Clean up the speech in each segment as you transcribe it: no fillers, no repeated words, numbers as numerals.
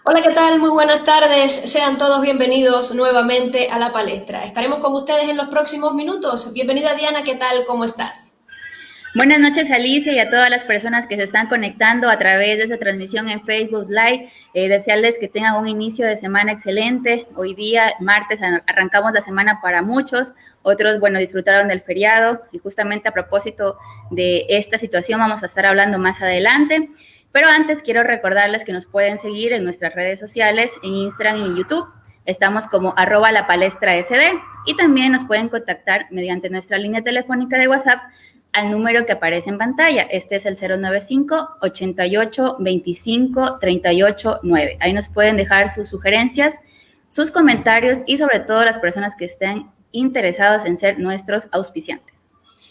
Hola, ¿qué tal? Muy buenas tardes. Sean todos bienvenidos nuevamente a la palestra. Estaremos con ustedes en los próximos minutos. Bienvenida Diana, ¿qué tal? ¿Cómo estás? Buenas noches, Alicia, y a todas las personas que se están conectando a través de esa transmisión en Facebook Live. Desearles que tengan un inicio de semana excelente. Hoy día, martes, arrancamos la semana para muchos. Otros, bueno, disfrutaron del feriado y justamente a propósito de esta situación vamos a estar hablando más adelante. Pero antes quiero recordarles que nos pueden seguir en nuestras redes sociales, en Instagram y en YouTube. Estamos como @lapalestra_sd y también nos pueden contactar mediante nuestra línea telefónica de WhatsApp al número que aparece en pantalla. Este es el 095 88 25 38 9. Ahí nos pueden dejar sus sugerencias, sus comentarios y sobre todo las personas que estén interesados en ser nuestros auspiciantes.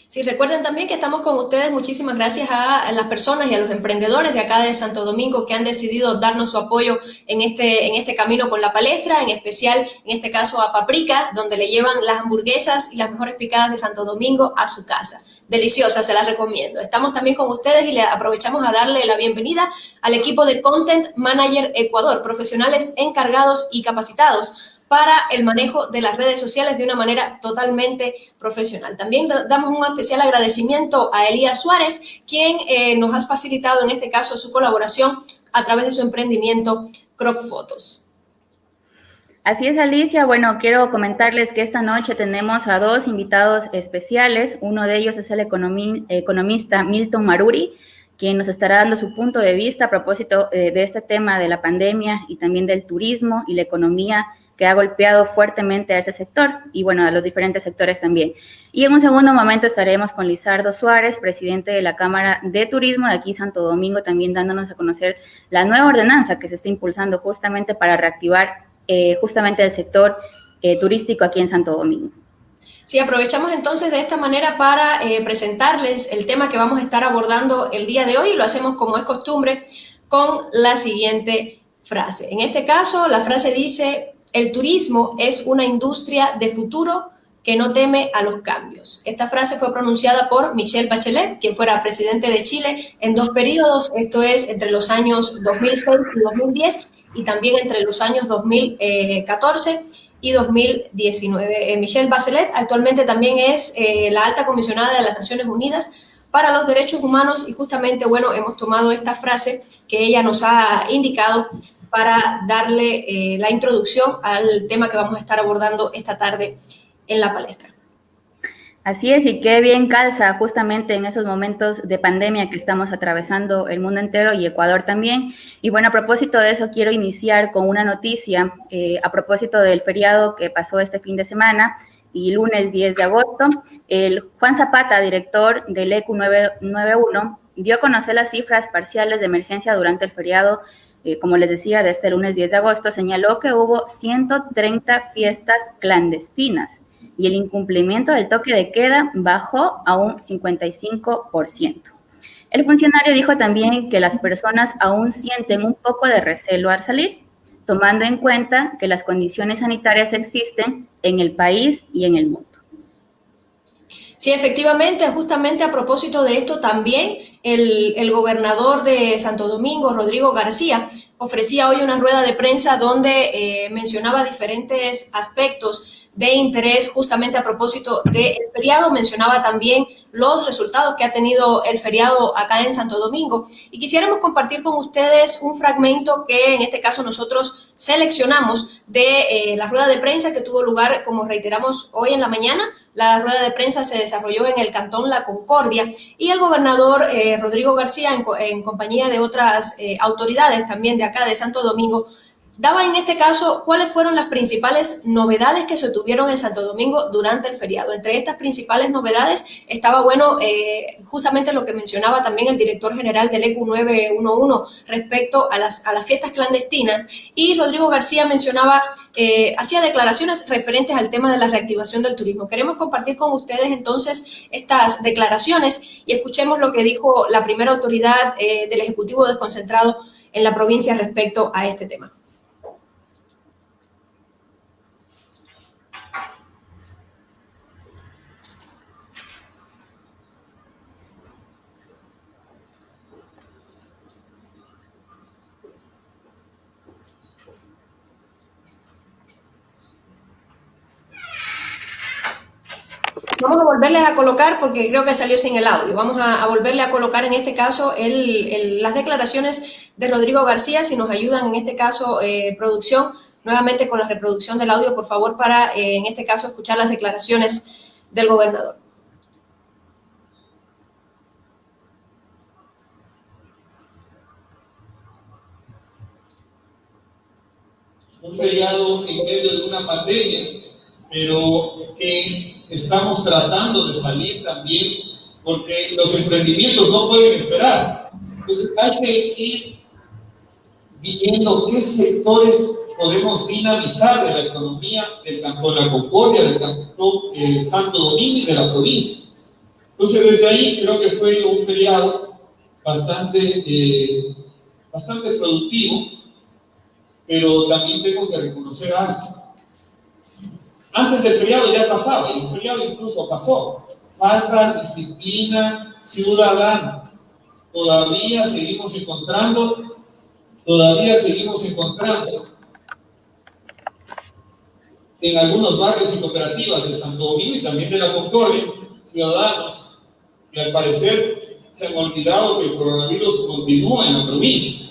Sí, recuerden también que estamos con ustedes. Muchísimas gracias a las personas y a los emprendedores de acá de Santo Domingo que han decidido darnos su apoyo en este camino con la palestra, en especial en este caso a Paprika, donde le llevan las hamburguesas y las mejores picadas de Santo Domingo a su casa. Deliciosa, se las recomiendo. Estamos también con ustedes y le aprovechamos a darle la bienvenida al equipo de Content Manager Ecuador, profesionales encargados y capacitados para el manejo de las redes sociales de una manera totalmente profesional. También damos un especial agradecimiento a Elías Suárez, quien nos ha facilitado en este caso su colaboración a través de su emprendimiento Crop Photos. Así es, Alicia. Bueno, quiero comentarles que esta noche tenemos a dos invitados especiales. Uno de ellos es el economista Milton Maruri, quien nos estará dando su punto de vista a propósito de este tema de la pandemia y también del turismo y la economía que ha golpeado fuertemente a ese sector y bueno, a los diferentes sectores también. Y en un segundo momento estaremos con Lizardo Suárez, presidente de la Cámara de Turismo de aquí Santo Domingo, también dándonos a conocer la nueva ordenanza que se está impulsando justamente para reactivar justamente el sector turístico aquí en Santo Domingo. Sí, aprovechamos entonces de esta manera para presentarles el tema que vamos a estar abordando el día de hoy y lo hacemos como es costumbre con la siguiente frase. En este caso, la frase dice, el turismo es una industria de futuro que no teme a los cambios. Esta frase fue pronunciada por Michelle Bachelet, quien fuera presidente de Chile en dos periodos, esto es entre los años 2006 y 2010 y también entre los años 2014 y 2019. Michelle Bachelet actualmente también es la alta comisionada de las Naciones Unidas para los Derechos Humanos y justamente, bueno, hemos tomado esta frase que ella nos ha indicado para darle la introducción al tema que vamos a estar abordando esta tarde en la palestra. Así es, y qué bien calza justamente en esos momentos de pandemia que estamos atravesando el mundo entero y Ecuador también. Y bueno, a propósito de eso, quiero iniciar con una noticia a propósito del feriado que pasó este fin de semana y lunes 10 de agosto. El Juan Zapata, director del ECU 991, dio a conocer las cifras parciales de emergencia durante el feriado. Como les decía, de este lunes 10 de agosto, señaló que hubo 130 fiestas clandestinas y el incumplimiento del toque de queda bajó a un 55%. El funcionario dijo también que las personas aún sienten un poco de recelo al salir, tomando en cuenta que las condiciones sanitarias existen en el país y en el mundo. Sí, efectivamente, justamente a propósito de esto también el gobernador de Santo Domingo, Rodrigo García, ofrecía hoy una rueda de prensa donde mencionaba diferentes aspectos de interés justamente a propósito del feriado, mencionaba también los resultados que ha tenido el feriado acá en Santo Domingo y quisiéramos compartir con ustedes un fragmento que en este caso nosotros seleccionamos de la rueda de prensa que tuvo lugar, como reiteramos, hoy en la mañana. La rueda de prensa se desarrolló en el cantón La Concordia y el gobernador Rodrigo García, en compañía de otras autoridades también de acá de Santo Domingo, daba en este caso cuáles fueron las principales novedades que se tuvieron en Santo Domingo durante el feriado. Entre estas principales novedades estaba, bueno, justamente lo que mencionaba también el director general del ECU 911 respecto a las fiestas clandestinas, y Rodrigo García mencionaba, hacía declaraciones referentes al tema de la reactivación del turismo. Queremos compartir con ustedes entonces estas declaraciones y escuchemos lo que dijo la primera autoridad del Ejecutivo desconcentrado en la provincia respecto a este tema. Vamos a volverles a colocar, porque creo que salió sin el audio, vamos a volverle a colocar en este caso las declaraciones de Rodrigo García, si nos ayudan en este caso, producción, nuevamente con la reproducción del audio, por favor, para en este caso escuchar las declaraciones del gobernador. Un feriado en medio de una pandemia, pero que estamos tratando de salir también, porque los emprendimientos no pueden esperar. Entonces hay que ir viendo qué sectores podemos dinamizar de la economía del Cantón La Concordia, del Cantón Santo Domingo y de la provincia. Entonces desde ahí creo que fue un feriado bastante productivo, pero también tengo que reconocer antes. Antes del feriado ya pasaba, y el feriado incluso pasó. Falta disciplina ciudadana. Todavía seguimos encontrando en algunos barrios y cooperativas de Santo Domingo y también de La Concordia, ciudadanos que al parecer se han olvidado que el coronavirus continúa en la provincia.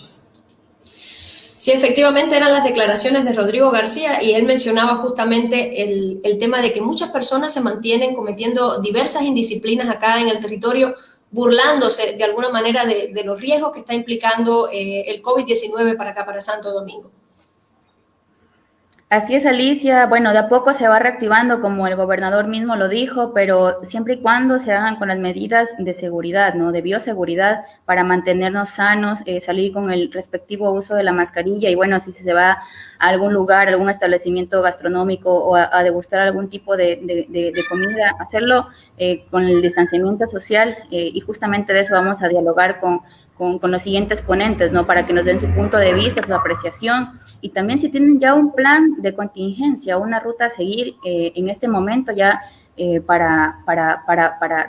Sí, efectivamente eran las declaraciones de Rodrigo García y él mencionaba justamente el tema de que muchas personas se mantienen cometiendo diversas indisciplinas acá en el territorio, burlándose de alguna manera de los riesgos que está implicando el COVID-19 para acá, para Santo Domingo. Así es, Alicia. Bueno, de a poco se va reactivando, como el gobernador mismo lo dijo, pero siempre y cuando se hagan con las medidas de seguridad, ¿no? De bioseguridad para mantenernos sanos, salir con el respectivo uso de la mascarilla y bueno, si se va a algún lugar, algún establecimiento gastronómico o a degustar algún tipo de comida, hacerlo con el distanciamiento social y justamente de eso vamos a dialogar con los siguientes ponentes, ¿no? Para que nos den su punto de vista, su apreciación y también si tienen ya un plan de contingencia, una ruta a seguir en este momento ya para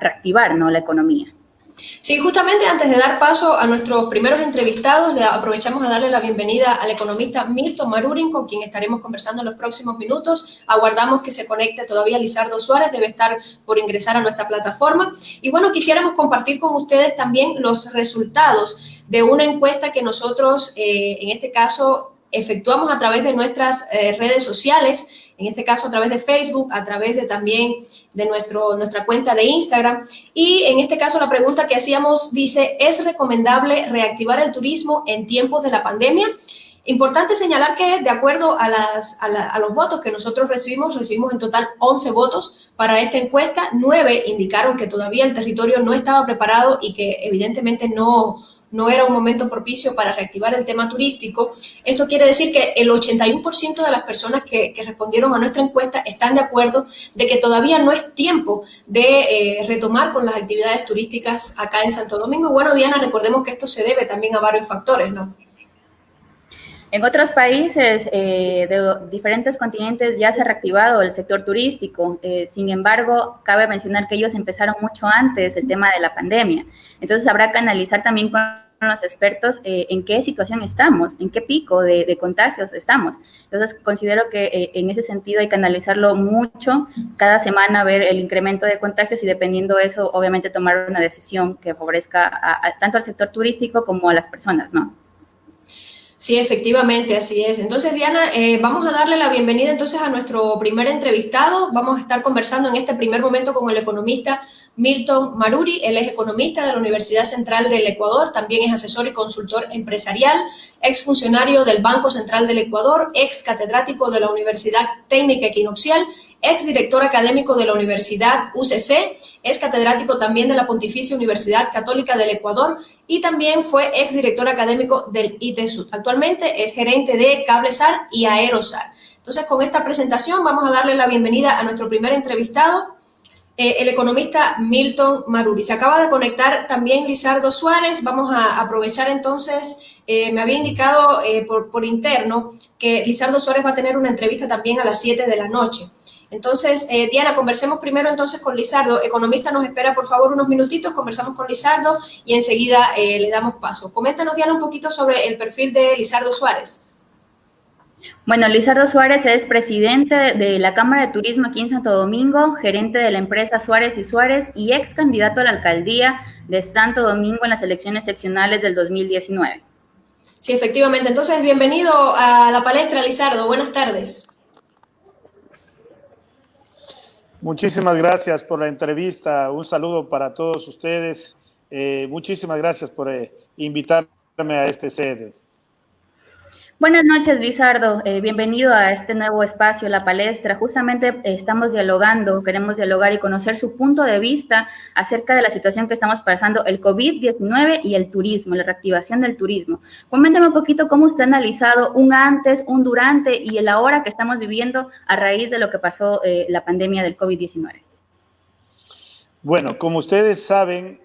reactivar, ¿no? La economía. Sí, justamente antes de dar paso a nuestros primeros entrevistados, aprovechamos a darle la bienvenida al economista Milton Maruri, con quien estaremos conversando en los próximos minutos. Aguardamos que se conecte todavía Lizardo Suárez, debe estar por ingresar a nuestra plataforma. Y bueno, quisiéramos compartir con ustedes también los resultados de una encuesta que nosotros, en este caso, efectuamos a través de nuestras redes sociales, en este caso a través de Facebook, a través de también de nuestra cuenta de Instagram. Y en este caso la pregunta que hacíamos dice, ¿es recomendable reactivar el turismo en tiempos de la pandemia? Importante señalar que de acuerdo a los votos que nosotros recibimos en total 11 votos para esta encuesta, 9 indicaron que todavía el territorio no estaba preparado y que evidentemente no era un momento propicio para reactivar el tema turístico. Esto quiere decir que el 81% de las personas que respondieron a nuestra encuesta están de acuerdo de que todavía no es tiempo de retomar con las actividades turísticas acá en Santo Domingo. Y bueno, Diana, recordemos que esto se debe también a varios factores, ¿no? En otros países de diferentes continentes ya se ha reactivado el sector turístico. Sin embargo, cabe mencionar que ellos empezaron mucho antes el tema de la pandemia. Entonces, habrá que analizar también con los expertos en qué situación estamos, en qué pico de contagios estamos. Entonces, considero que en ese sentido hay que analizarlo mucho, cada semana ver el incremento de contagios y dependiendo de eso, obviamente tomar una decisión que favorezca tanto al sector turístico como a las personas, ¿no? Sí, efectivamente, así es. Entonces, Diana, vamos a darle la bienvenida entonces a nuestro primer entrevistado. Vamos a estar conversando en este primer momento con el economista Milton Maruri. Él es economista de la Universidad Central del Ecuador, también es asesor y consultor empresarial, exfuncionario del Banco Central del Ecuador, ex catedrático de la Universidad Técnica Equinoccial, ex director académico de la Universidad UCC, es catedrático también de la Pontificia Universidad Católica del Ecuador y también fue ex director académico del ITESUD. Actualmente es gerente de Cablesar y Aerosar. Entonces, con esta presentación vamos a darle la bienvenida a nuestro primer entrevistado, el economista Milton Maruri. Se acaba de conectar también Lizardo Suárez. Vamos a aprovechar entonces, me había indicado por interno que Lizardo Suárez va a tener una entrevista también a las 7 de la noche. Entonces, Diana, conversemos primero entonces con Lizardo. Economista nos espera, por favor, unos minutitos, conversamos con Lizardo y enseguida le damos paso. Coméntanos, Diana, un poquito sobre el perfil de Lizardo Suárez. Bueno, Luisardo Suárez es presidente de la Cámara de Turismo aquí en Santo Domingo, gerente de la empresa Suárez y Suárez y ex candidato a la alcaldía de Santo Domingo en las elecciones seccionales del 2019. Sí, efectivamente. Entonces, bienvenido a la palestra, Lizardo. Buenas tardes. Muchísimas gracias por la entrevista. Un saludo para todos ustedes. Muchísimas gracias por invitarme a este sede. Buenas noches, Lizardo. Bienvenido a este nuevo espacio, La Palestra. Justamente estamos dialogando, queremos dialogar y conocer su punto de vista acerca de la situación que estamos pasando, el COVID-19 y el turismo, la reactivación del turismo. Coméntame un poquito cómo usted ha analizado un antes, un durante y el ahora que estamos viviendo a raíz de lo que pasó la pandemia del COVID-19. Bueno, como ustedes saben,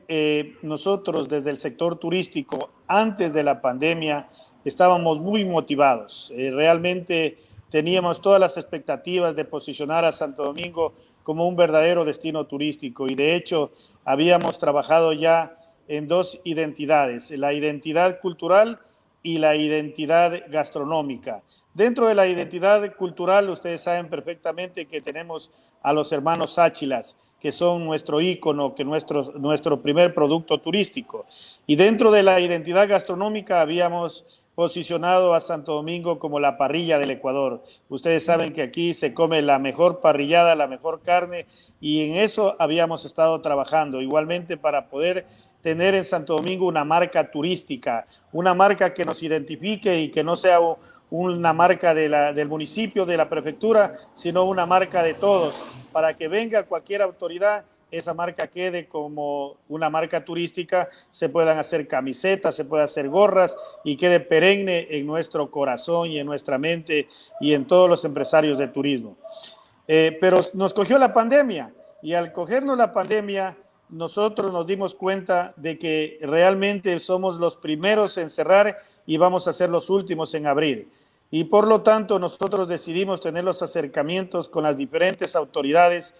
nosotros desde el sector turístico, antes de la pandemia, estábamos muy motivados. Realmente teníamos todas las expectativas de posicionar a Santo Domingo como un verdadero destino turístico y de hecho habíamos trabajado ya en dos identidades, la identidad cultural y la identidad gastronómica. Dentro de la identidad cultural, ustedes saben perfectamente que tenemos a los hermanos Áchilas, que son nuestro ícono, que nuestro primer producto turístico. Y dentro de la identidad gastronómica habíamos posicionado a Santo Domingo como la parrilla del Ecuador. Ustedes saben que aquí se come la mejor parrillada, la mejor carne, y en eso habíamos estado trabajando, igualmente para poder tener en Santo Domingo una marca turística, una marca que nos identifique y que no sea una marca del municipio, de la prefectura, sino una marca de todos, para que venga cualquier autoridad, esa marca quede como una marca turística, se puedan hacer camisetas, se puedan hacer gorras y quede perenne en nuestro corazón y en nuestra mente y en todos los empresarios de turismo. Pero nos cogió la pandemia y al cogernos la pandemia nosotros nos dimos cuenta de que realmente somos los primeros en cerrar y vamos a ser los últimos en abrir. Y por lo tanto nosotros decidimos tener los acercamientos con las diferentes autoridades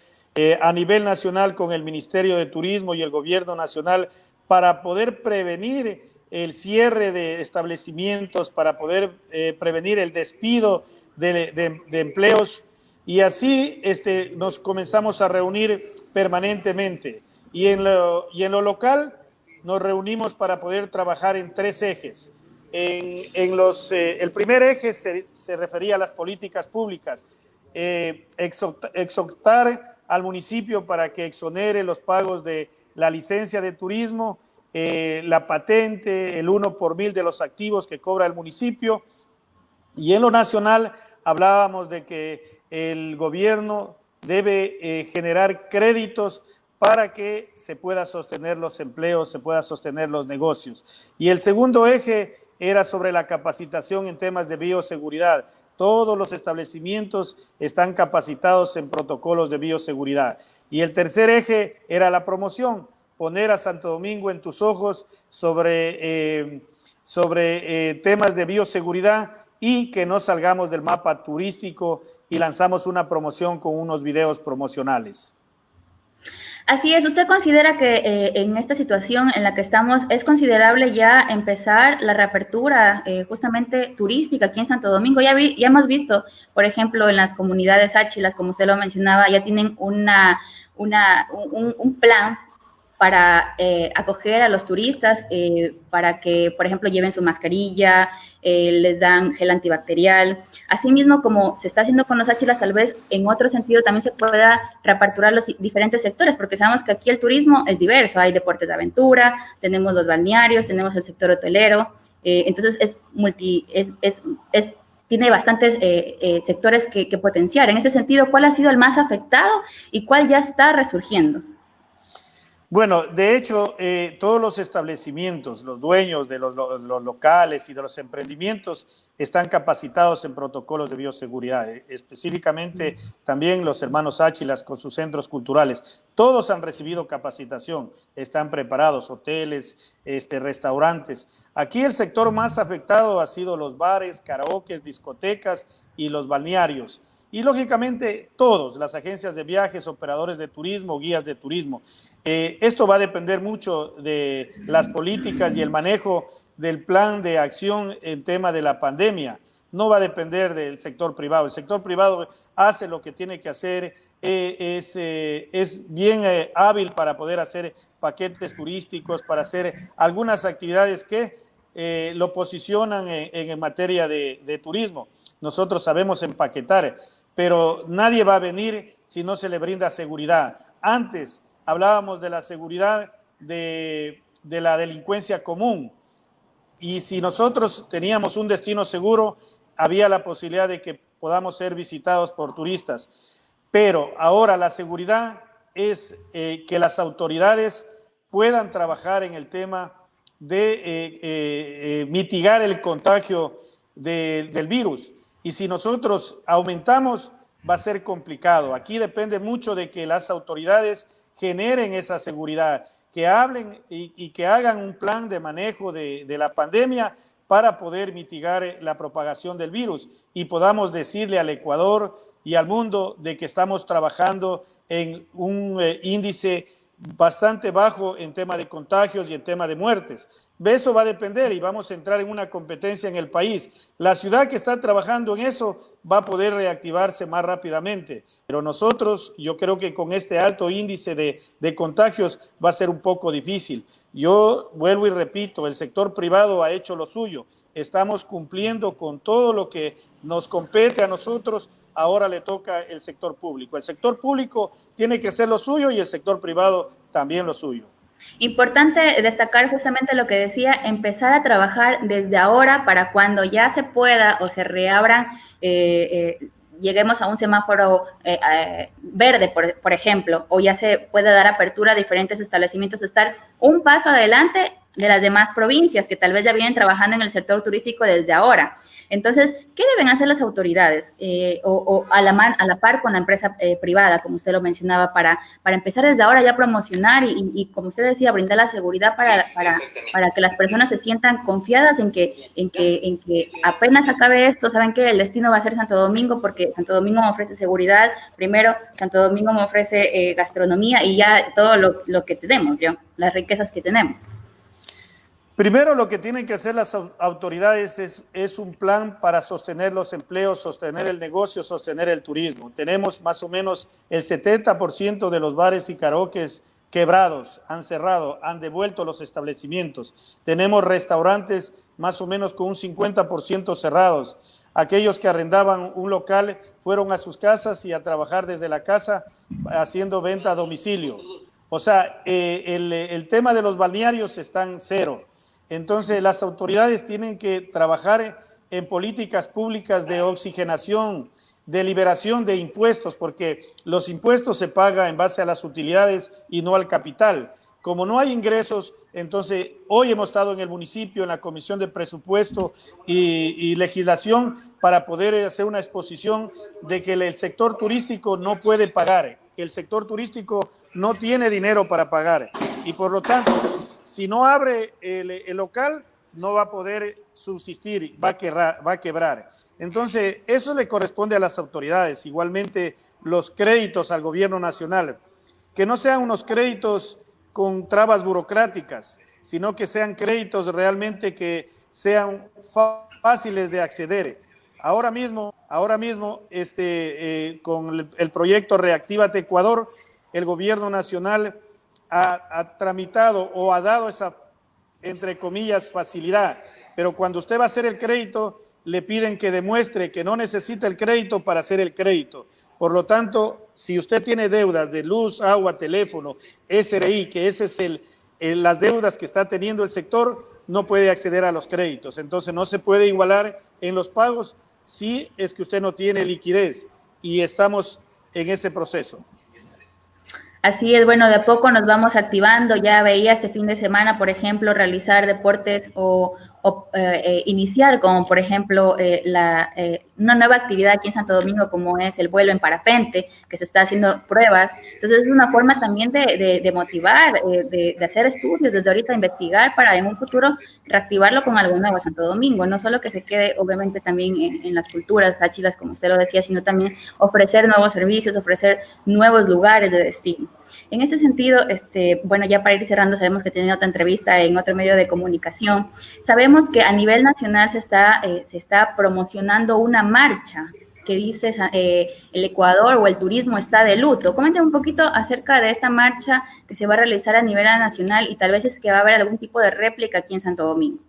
a nivel nacional con el Ministerio de Turismo y el Gobierno Nacional para poder prevenir el cierre de establecimientos, para poder prevenir el despido de empleos y así nos comenzamos a reunir permanentemente y en lo local nos reunimos para poder trabajar en tres ejes. El primer eje se refería a las políticas públicas, exhortar al municipio para que exonere los pagos de la licencia de turismo, la patente, el 1 por 1000 de los activos que cobra el municipio. Y en lo nacional hablábamos de que el gobierno debe generar créditos para que se pueda sostener los empleos, se pueda sostener los negocios. Y el segundo eje era sobre la capacitación en temas de bioseguridad. Todos los establecimientos están capacitados en protocolos de bioseguridad. Y el tercer eje era la promoción, poner a Santo Domingo en tus ojos sobre temas de bioseguridad y que no salgamos del mapa turístico y lanzamos una promoción con unos videos promocionales. Así es, ¿usted considera que en esta situación en la que estamos es considerable ya empezar la reapertura justamente turística aquí en Santo Domingo? Ya hemos visto, por ejemplo, en las comunidades áchilas, como usted lo mencionaba, ya tienen un plan para acoger a los turistas, para que, por ejemplo, lleven su mascarilla, les dan gel antibacterial. Asimismo, como se está haciendo con los áchilas, tal vez en otro sentido también se pueda reaperturar los diferentes sectores, porque sabemos que aquí el turismo es diverso, hay deportes de aventura, tenemos los balnearios, tenemos el sector hotelero, entonces tiene bastantes sectores que potenciar. En ese sentido, ¿cuál ha sido el más afectado y cuál ya está resurgiendo? Bueno, de hecho, todos los establecimientos, los dueños de los locales y de los emprendimientos están capacitados en protocolos de bioseguridad, específicamente también los hermanos Áchilas con sus centros culturales. Todos han recibido capacitación, están preparados, hoteles, restaurantes. Aquí el sector más afectado ha sido los bares, karaokes, discotecas y los balnearios. Y lógicamente todos, las agencias de viajes, operadores de turismo, guías de turismo. Esto va a depender mucho de las políticas y el manejo del plan de acción en tema de la pandemia. no va a depender del sector privado. El sector privado hace lo que tiene que hacer, es bien hábil para poder hacer paquetes turísticos, para hacer algunas actividades que lo posicionan en materia de turismo. Nosotros sabemos empaquetar, pero nadie va a venir si no se le brinda seguridad. Antes hablábamos de la seguridad de la delincuencia común, y si nosotros teníamos un destino seguro, había la posibilidad de que podamos ser visitados por turistas. Pero ahora la seguridad es que las autoridades puedan trabajar en el tema de mitigar el contagio del virus. Y si nosotros aumentamos, va a ser complicado. Aquí depende mucho de que las autoridades generen esa seguridad, que hablen y que hagan un plan de manejo de la pandemia para poder mitigar la propagación del virus y podamos decirle al Ecuador y al mundo de que estamos trabajando en un índice bastante bajo en tema de contagios y en tema de muertes. De eso va a depender y vamos a entrar en una competencia en el país. La ciudad que está trabajando en eso va a poder reactivarse más rápidamente, pero nosotros, yo creo que con este alto índice de contagios va a ser un poco difícil. Yo vuelvo y repito, el sector privado ha hecho lo suyo, estamos cumpliendo con todo lo que nos compete a nosotros, ahora le toca el sector público. El sector público tiene que hacer lo suyo y el sector privado también lo suyo. Importante destacar justamente lo que decía, empezar a trabajar desde ahora para cuando ya se pueda o se reabran, lleguemos a un semáforo verde, por ejemplo, o ya se puede dar apertura a diferentes establecimientos, estar un paso adelante de las demás provincias que tal vez ya vienen trabajando en el sector turístico desde ahora. Entonces, ¿qué deben hacer las autoridades o a la par con la empresa privada, como usted lo mencionaba, para empezar desde ahora ya a promocionar y como usted decía, brindar la seguridad para que las personas se sientan confiadas en que apenas acabe esto, saben que el destino va a ser Santo Domingo, porque Santo Domingo me ofrece seguridad, primero Santo Domingo me ofrece gastronomía y ya todo lo que tenemos, las riquezas que tenemos? Primero, lo que tienen que hacer las autoridades es un plan para sostener los empleos, sostener el negocio, sostener el turismo. Tenemos más o menos el 70% de los bares y karaokes quebrados, han cerrado, han devuelto los establecimientos. Tenemos restaurantes más o menos con un 50% cerrados. Aquellos que arrendaban un local fueron a sus casas y a trabajar desde la casa haciendo venta a domicilio. O sea, el tema de los balnearios está en cero. Entonces, las autoridades tienen que trabajar en políticas públicas de oxigenación, de liberación de impuestos, porque los impuestos se pagan en base a las utilidades y no al capital. Como no hay ingresos, entonces hoy hemos estado en el municipio, en la Comisión de Presupuesto y Legislación, para poder hacer una exposición de que el sector turístico no puede pagar, que el sector turístico no tiene dinero para pagar y por lo tanto, si no abre el local, no va a poder subsistir, va a quebrar. Entonces, eso le corresponde a las autoridades. Igualmente, los créditos al gobierno nacional, que no sean unos créditos con trabas burocráticas, sino que sean créditos realmente que sean fáciles de acceder. Ahora mismo, con el proyecto Reactívate Ecuador, el gobierno nacional ha tramitado o ha dado esa, entre comillas, facilidad, pero cuando usted va a hacer el crédito, le piden que demuestre que no necesita el crédito para hacer el crédito. Por lo tanto, si usted tiene deudas de luz, agua, teléfono, SRI, que ese es las deudas que está teniendo el sector, no puede acceder a los créditos. Entonces, no se puede igualar en los pagos si es que usted no tiene liquidez y estamos en ese proceso. Así es, bueno, de a poco nos vamos activando. Ya veía este fin de semana, por ejemplo, realizar deportes o iniciar, como por ejemplo una nueva actividad aquí en Santo Domingo como es el vuelo en parapente, que se está haciendo pruebas. Entonces es una forma también de motivar, de hacer estudios, desde ahorita investigar para en un futuro reactivarlo con algo nuevo a Santo Domingo, no solo que se quede obviamente también en las culturas áchilas, como usted lo decía, sino también ofrecer nuevos servicios, ofrecer nuevos lugares de destino. En este sentido, bueno, ya para ir cerrando, sabemos que tiene otra entrevista en otro medio de comunicación. Sabemos que a nivel nacional se está promocionando una marcha que dice el Ecuador o el turismo está de luto. Coméntame un poquito acerca de esta marcha que se va a realizar a nivel nacional y tal vez es que va a haber algún tipo de réplica aquí en Santo Domingo.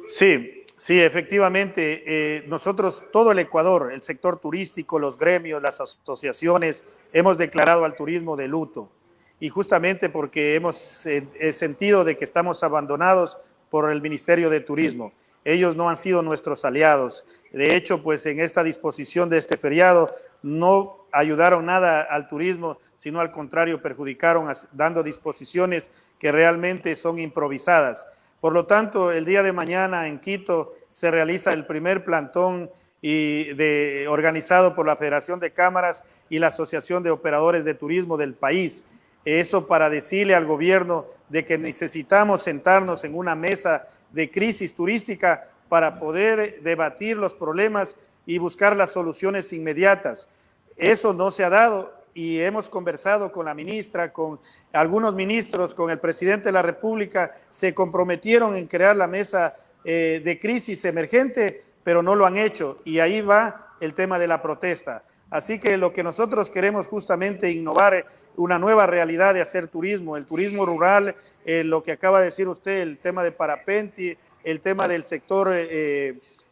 Sí, efectivamente, nosotros, todo el Ecuador, el sector turístico, los gremios, las asociaciones, hemos declarado al turismo de luto. Y justamente porque hemos sentido de que estamos abandonados por el Ministerio de Turismo. Ellos no han sido nuestros aliados. De hecho, pues en esta disposición de este feriado no ayudaron nada al turismo, sino al contrario, perjudicaron dando disposiciones que realmente son improvisadas. Por lo tanto, el día de mañana en Quito se realiza el primer plantón organizado por la Federación de Cámaras y la Asociación de Operadores de Turismo del país. Eso para decirle al gobierno de que necesitamos sentarnos en una mesa de crisis turística para poder debatir los problemas y buscar las soluciones inmediatas. Eso no se ha dado y hemos conversado con la ministra, con algunos ministros, con el presidente de la República, se comprometieron en crear la mesa de crisis emergente, pero no lo han hecho y ahí va el tema de la protesta. Así que lo que nosotros queremos justamente innovar una nueva realidad de hacer turismo, el turismo rural, lo que acaba de decir usted, el tema de parapente, el tema del sector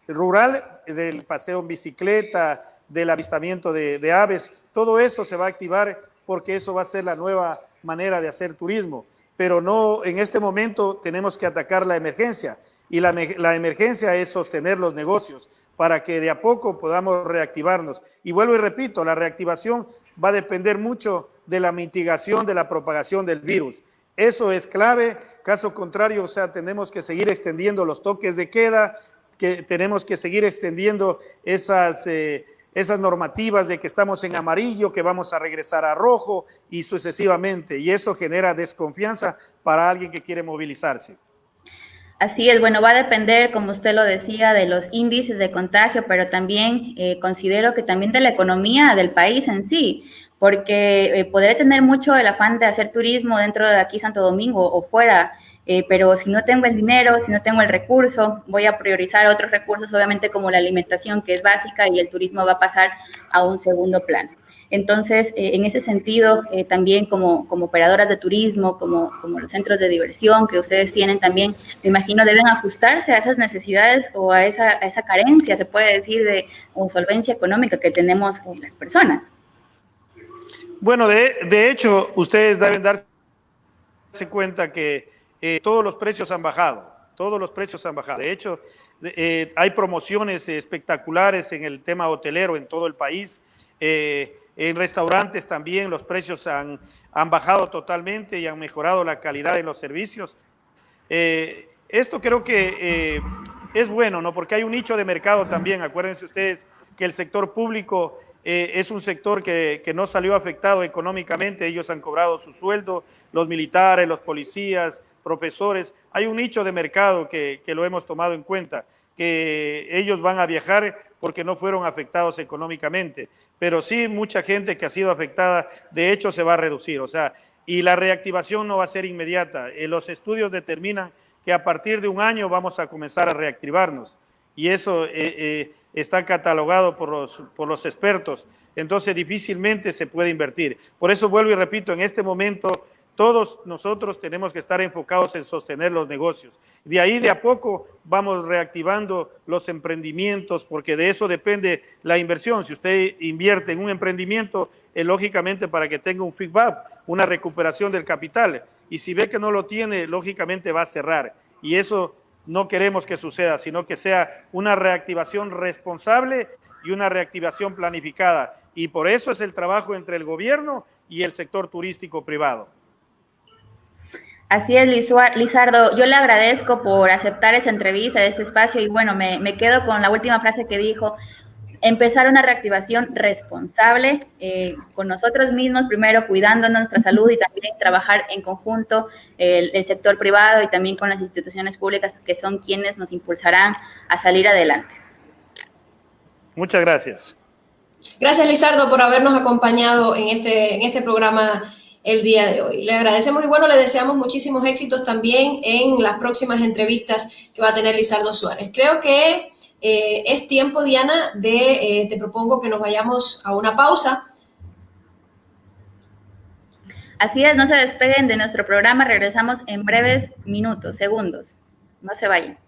rural, del paseo en bicicleta, del avistamiento de aves, todo eso se va a activar porque eso va a ser la nueva manera de hacer turismo. Pero no, en este momento tenemos que atacar la emergencia y la emergencia es sostener los negocios para que de a poco podamos reactivarnos. Y vuelvo y repito, la reactivación va a depender mucho de la mitigación de la propagación del virus. Eso es clave, caso contrario, o sea, tenemos que seguir extendiendo los toques de queda, que tenemos que seguir extendiendo esas normativas de que estamos en amarillo, que vamos a regresar a rojo y sucesivamente, y eso genera desconfianza para alguien que quiere movilizarse. Así es, bueno, va a depender, como usted lo decía, de los índices de contagio, pero también considero que también de la economía del país en sí, porque podré tener mucho el afán de hacer turismo dentro de aquí Santo Domingo o fuera, pero si no tengo el dinero, si no tengo el recurso, voy a priorizar otros recursos, obviamente como la alimentación, que es básica, y el turismo va a pasar a un segundo plano. Entonces, en ese sentido, también como operadoras de turismo, como los centros de diversión que ustedes tienen también, me imagino deben ajustarse a esas necesidades o a esa carencia, se puede decir, o solvencia económica que tenemos las personas. Bueno, de hecho, ustedes deben darse cuenta que todos los precios han bajado, todos los precios han bajado. De hecho, hay promociones espectaculares en el tema hotelero en todo el país. En restaurantes también los precios han bajado totalmente y han mejorado la calidad de los servicios. Esto creo que es bueno, ¿no? Porque hay un nicho de mercado también. Acuérdense ustedes que el sector público es un sector que no salió afectado económicamente. Ellos han cobrado su sueldo, los militares, los policías, profesores. Hay un nicho de mercado que lo hemos tomado en cuenta, que ellos van a viajar porque no fueron afectados económicamente. Pero sí, mucha gente que ha sido afectada, de hecho, se va a reducir. O sea, y la reactivación no va a ser inmediata. Los estudios determinan que a partir de un año vamos a comenzar a reactivarnos. Y eso está catalogado por los expertos. Entonces, difícilmente se puede invertir. Por eso vuelvo y repito, en este momento todos nosotros tenemos que estar enfocados en sostener los negocios. De ahí de a poco vamos reactivando los emprendimientos, porque de eso depende la inversión. Si usted invierte en un emprendimiento, lógicamente para que tenga un feedback, una recuperación del capital. Y si ve que no lo tiene, lógicamente va a cerrar. Y eso no queremos que suceda, sino que sea una reactivación responsable y una reactivación planificada. Y por eso es el trabajo entre el gobierno y el sector turístico privado. Así es, Lizardo. Yo le agradezco por aceptar esa entrevista, ese espacio, y bueno, me quedo con la última frase que dijo: empezar una reactivación responsable con nosotros mismos, primero cuidando nuestra salud y también trabajar en conjunto el sector privado y también con las instituciones públicas que son quienes nos impulsarán a salir adelante. Muchas gracias. Gracias, Lizardo, por habernos acompañado en este programa el día de hoy. Le agradecemos y bueno, le deseamos muchísimos éxitos también en las próximas entrevistas que va a tener Lizardo Suárez. Creo que es tiempo, Diana, te propongo que nos vayamos a una pausa. Así es, no se despeguen de nuestro programa, regresamos en breves minutos, segundos. No se vayan.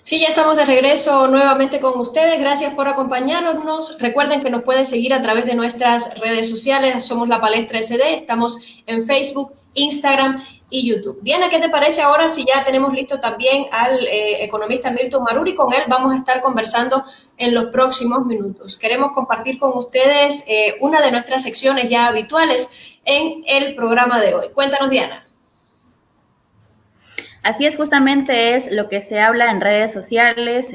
Sí, ya estamos de regreso nuevamente con ustedes. Gracias por acompañarnos. Recuerden que nos pueden seguir a través de nuestras redes sociales. Somos La Palestra SD. Estamos en Facebook, Instagram y YouTube. Diana, ¿qué te parece ahora si ya tenemos listo también al economista Milton Maruri? Con él vamos a estar conversando en los próximos minutos. Queremos compartir con ustedes una de nuestras secciones ya habituales en el programa de hoy. Cuéntanos, Diana. Así es, justamente es lo que se habla en redes sociales,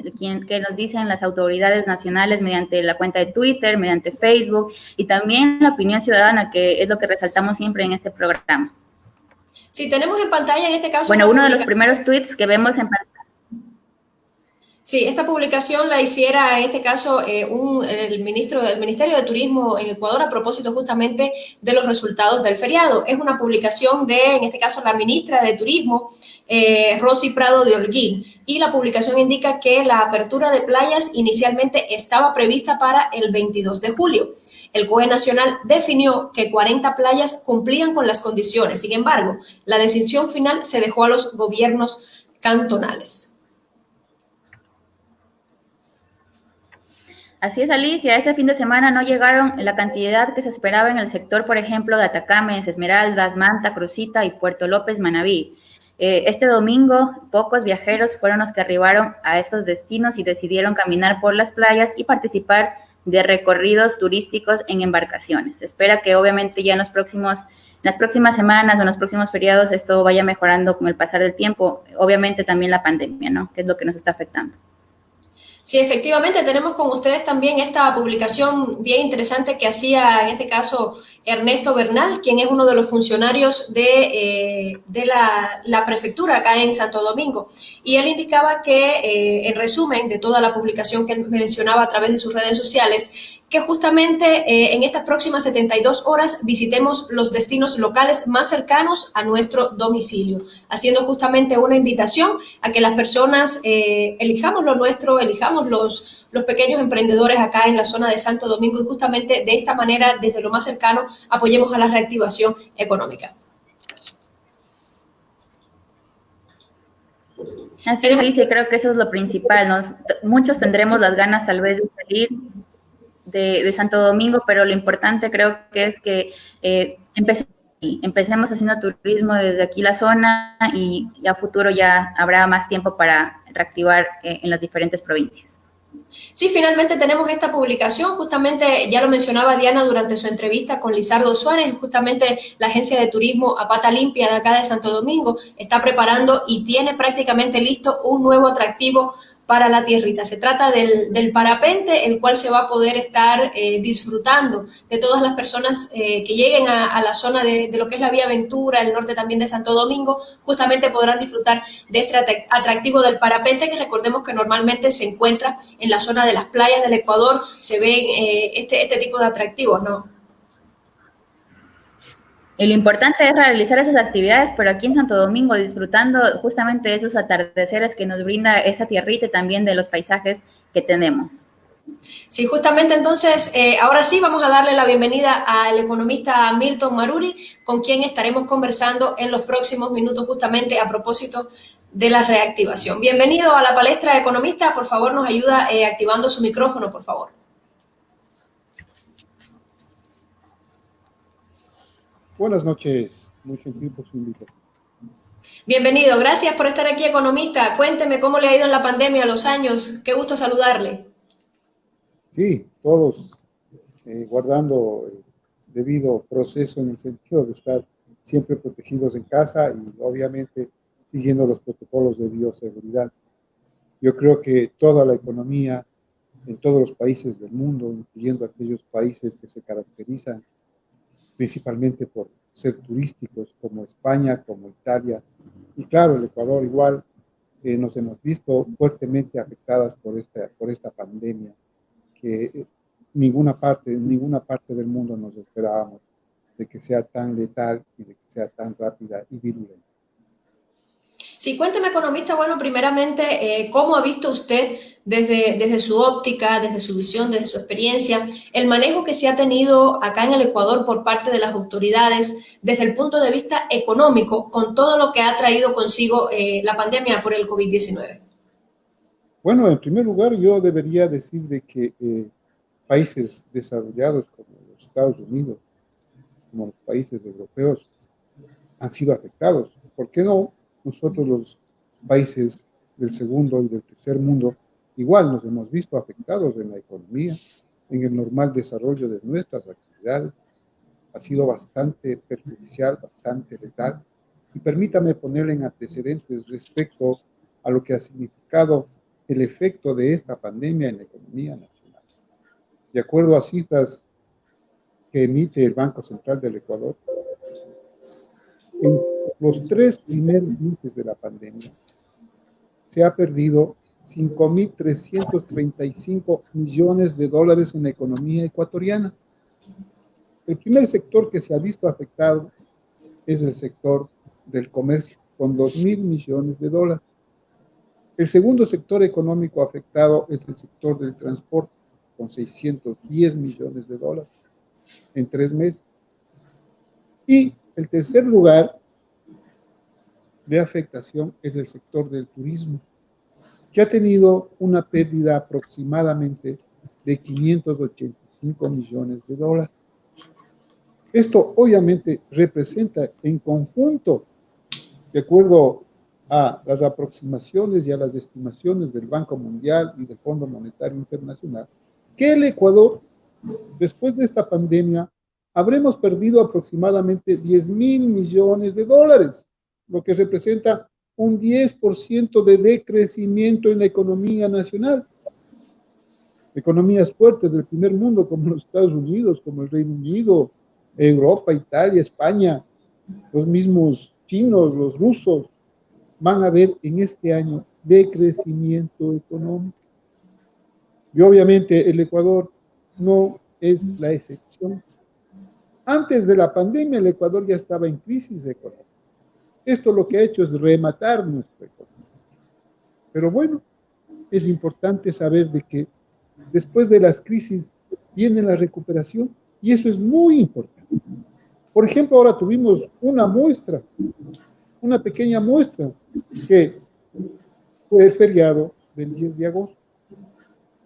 que nos dicen las autoridades nacionales mediante la cuenta de Twitter, mediante Facebook y también la opinión ciudadana, que es lo que resaltamos siempre en este programa. Sí, tenemos en pantalla en este caso. Bueno, uno de los primeros tweets que vemos en pantalla. Sí, esta publicación la hiciera en este caso el Ministerio de Turismo en Ecuador a propósito justamente de los resultados del feriado. Es una publicación de, en este caso, la ministra de Turismo, Rosy Prado de Holguín, y la publicación indica que la apertura de playas inicialmente estaba prevista para el 22 de julio. El COE Nacional definió que 40 playas cumplían con las condiciones. Sin embargo, la decisión final se dejó a los gobiernos cantonales. Así es, Alicia, este fin de semana no llegaron la cantidad que se esperaba en el sector, por ejemplo, de Atacames, Esmeraldas, Manta, Crucita y Puerto López, Manabí. Este domingo, pocos viajeros fueron los que arribaron a estos destinos y decidieron caminar por las playas y participar de recorridos turísticos en embarcaciones. Se espera que obviamente ya en las próximas semanas o en los próximos feriados esto vaya mejorando con el pasar del tiempo. Obviamente también la pandemia, ¿no? Que es lo que nos está afectando. Sí, efectivamente, tenemos con ustedes también esta publicación bien interesante que hacía, en este caso, Ernesto Bernal, quien es uno de los funcionarios de la prefectura acá en Santo Domingo. Y él indicaba que, en resumen de toda la publicación que él mencionaba a través de sus redes sociales, que justamente en estas próximas 72 horas visitemos los destinos locales más cercanos a nuestro domicilio, haciendo justamente una invitación a que las personas elijamos lo nuestro, elijamos los pequeños emprendedores acá en la zona de Santo Domingo y justamente de esta manera, desde lo más cercano, apoyemos a la reactivación económica. Así es, Alicia, creo que eso es lo principal, ¿no? Muchos tendremos las ganas tal vez de salir de Santo Domingo, pero lo importante creo que es que empecemos haciendo turismo desde aquí la zona y a futuro ya habrá más tiempo para reactivar en las diferentes provincias. Sí, finalmente tenemos esta publicación, justamente ya lo mencionaba Diana durante su entrevista con Lizardo Suárez, justamente la agencia de turismo a pata limpia de acá de Santo Domingo está preparando y tiene prácticamente listo un nuevo atractivo para la tierrita. Se trata del parapente, el cual se va a poder estar disfrutando de todas las personas que lleguen a la zona de lo que es la Vía Ventura, el norte también de Santo Domingo, justamente podrán disfrutar de este atractivo del parapente, que recordemos que normalmente se encuentra en la zona de las playas del Ecuador, se ven este tipo de atractivos, ¿no? Y lo importante es realizar esas actividades, pero aquí en Santo Domingo, disfrutando justamente de esos atardeceres que nos brinda esa tierrita y también de los paisajes que tenemos. Sí, justamente entonces, ahora sí vamos a darle la bienvenida al economista Milton Maruri, con quien estaremos conversando en los próximos minutos justamente a propósito de la reactivación. Bienvenido a la palestra economista, por favor nos ayuda activando su micrófono, por favor. Buenas noches, muy gentil por su invitación. Bienvenido, gracias por estar aquí, economista. Cuénteme cómo le ha ido en la pandemia, los años. Qué gusto saludarle. Sí, todos guardando debido proceso en el sentido de estar siempre protegidos en casa y obviamente siguiendo los protocolos de bioseguridad. Yo creo que toda la economía en todos los países del mundo, incluyendo aquellos países que se caracterizan principalmente por ser turísticos, como España, como Italia, y claro, el Ecuador igual, nos hemos visto fuertemente afectadas por esta pandemia, que ninguna parte del mundo nos esperábamos de que sea tan letal y de que sea tan rápida y virulenta. Sí, cuénteme, economista, bueno, primeramente, ¿cómo ha visto usted desde su óptica, desde su visión, desde su experiencia, el manejo que se ha tenido acá en el Ecuador por parte de las autoridades desde el punto de vista económico, con todo lo que ha traído consigo la pandemia por el COVID-19? Bueno, en primer lugar, yo debería decir de que países desarrollados como los Estados Unidos, como los países europeos, han sido afectados. ¿Por qué no? Nosotros los países del segundo y del tercer mundo igual nos hemos visto afectados en la economía, en el normal desarrollo de nuestras actividades. Ha sido bastante perjudicial, bastante letal. Y permítame ponerle en antecedentes respecto a lo que ha significado el efecto de esta pandemia en la economía nacional. De acuerdo a cifras que emite el Banco Central del Ecuador, en los 3 primeros meses de la pandemia se ha perdido 5.335 millones de dólares en la economía ecuatoriana. El primer sector que se ha visto afectado es el sector del comercio, con 2.000 millones de dólares. El segundo sector económico afectado es el sector del transporte, con 610 millones de dólares en 3 meses. Y el tercer lugar de afectación es el sector del turismo, que ha tenido una pérdida aproximadamente de 585 millones de dólares. Esto obviamente representa en conjunto, de acuerdo a las aproximaciones y a las estimaciones del Banco Mundial y del Fondo Monetario Internacional, que el Ecuador, después de esta pandemia, habremos perdido aproximadamente 10.000 millones de dólares, lo que representa un 10% de decrecimiento en la economía nacional. Economías fuertes del primer mundo, como los Estados Unidos, como el Reino Unido, Europa, Italia, España, los mismos chinos, los rusos, van a ver en este año decrecimiento económico. Y obviamente el Ecuador no es la excepción. Antes de la pandemia, el Ecuador ya estaba en crisis económica. Esto lo que ha hecho es rematar nuestra economía. Pero bueno, es importante saber de que después de las crisis viene la recuperación y eso es muy importante. Por ejemplo, ahora tuvimos una muestra, una pequeña muestra, que fue el feriado del 10 de agosto.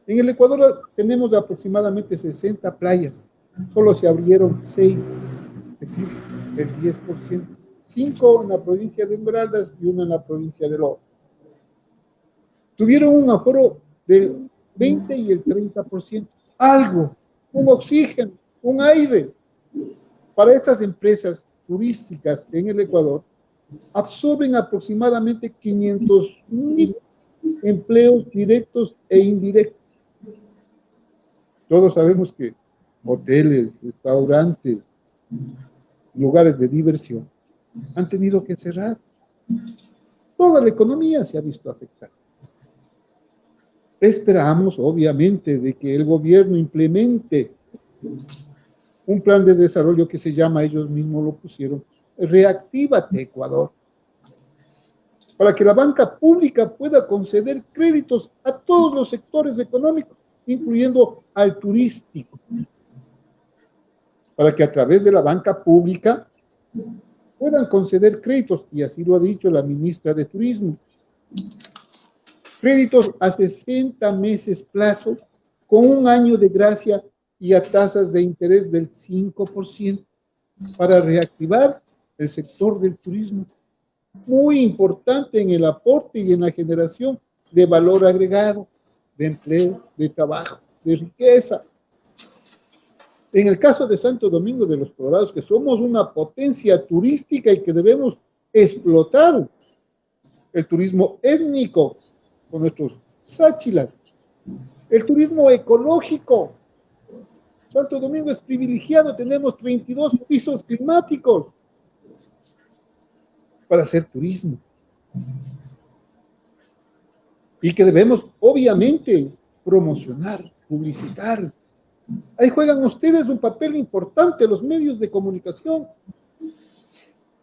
En el Ecuador tenemos aproximadamente 60 playas, solo se abrieron 6, es decir, el 10%. 5 en la provincia de Esmeraldas y 1 en la provincia de Loja. Tuvieron un aforo del 20 y el 30%. Algo, un oxígeno, un aire. Para estas empresas turísticas en el Ecuador, absorben aproximadamente 500.000 empleos directos e indirectos. Todos sabemos que hoteles, restaurantes, lugares de diversión han tenido que cerrar. Toda la economía se ha visto afectada. Esperamos, obviamente, de que el gobierno implemente un plan de desarrollo que se llama, ellos mismos lo pusieron, Reactívate Ecuador, para que la banca pública pueda conceder créditos a todos los sectores económicos, incluyendo al turístico, para que a través de la banca pública puedan conceder créditos, y así lo ha dicho la ministra de Turismo, créditos a 60 meses plazo, con 1 año de gracia y a tasas de interés del 5%, para reactivar el sector del turismo, muy importante en el aporte y en la generación de valor agregado, de empleo, de trabajo, de riqueza. En el caso de Santo Domingo de los Colorados, que somos una potencia turística y que debemos explotar el turismo étnico con nuestros sáchilas, el turismo ecológico. Santo Domingo es privilegiado, tenemos 32 pisos climáticos para hacer turismo. Y que debemos, obviamente, promocionar, publicitar. Ahí juegan ustedes un papel importante, los medios de comunicación,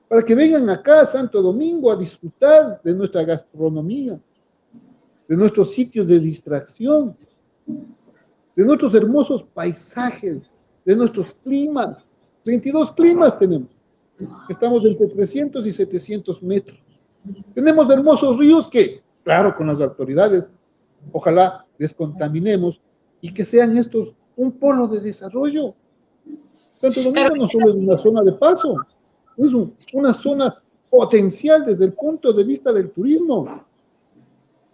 para que vengan acá a Santo Domingo a disfrutar de nuestra gastronomía, de nuestros sitios de distracción, de nuestros hermosos paisajes, de nuestros climas. 32 climas tenemos. Estamos entre 300 y 700 metros. Tenemos hermosos ríos que, claro, con las autoridades, ojalá descontaminemos y que sean estos un polo de desarrollo. Santo Domingo no solo es una zona de paso, es una zona potencial desde el punto de vista del turismo.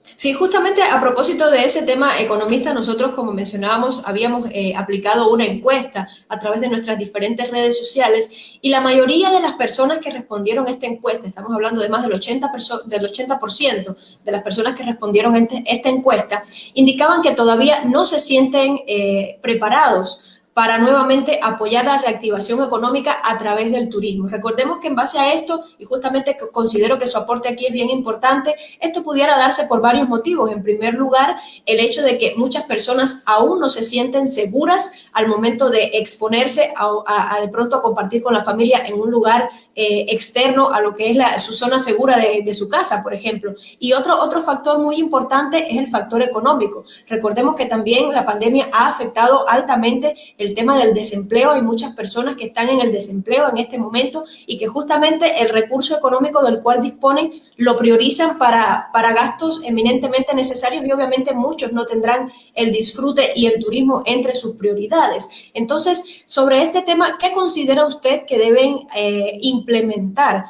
Sí, justamente a propósito de ese tema economista, nosotros, como mencionábamos, habíamos aplicado una encuesta a través de nuestras diferentes redes sociales y la mayoría de las personas que respondieron a esta encuesta, estamos hablando de más del 80% de las personas que respondieron a esta encuesta, indicaban que todavía no se sienten preparados para nuevamente apoyar la reactivación económica a través del turismo. Recordemos que en base a esto, y justamente considero que su aporte aquí es bien importante, esto pudiera darse por varios motivos. En primer lugar, el hecho de que muchas personas aún no se sienten seguras al momento de exponerse a de pronto compartir con la familia en un lugar externo a lo que es su zona segura de su casa, por ejemplo. Y otro factor muy importante es el factor económico. Recordemos que también la pandemia ha afectado altamente el tema del desempleo. Hay muchas personas que están en el desempleo en este momento y que justamente el recurso económico del cual disponen lo priorizan para gastos eminentemente necesarios, y obviamente muchos no tendrán el disfrute y el turismo entre sus prioridades. Entonces, sobre este tema, ¿qué considera usted que deben implementar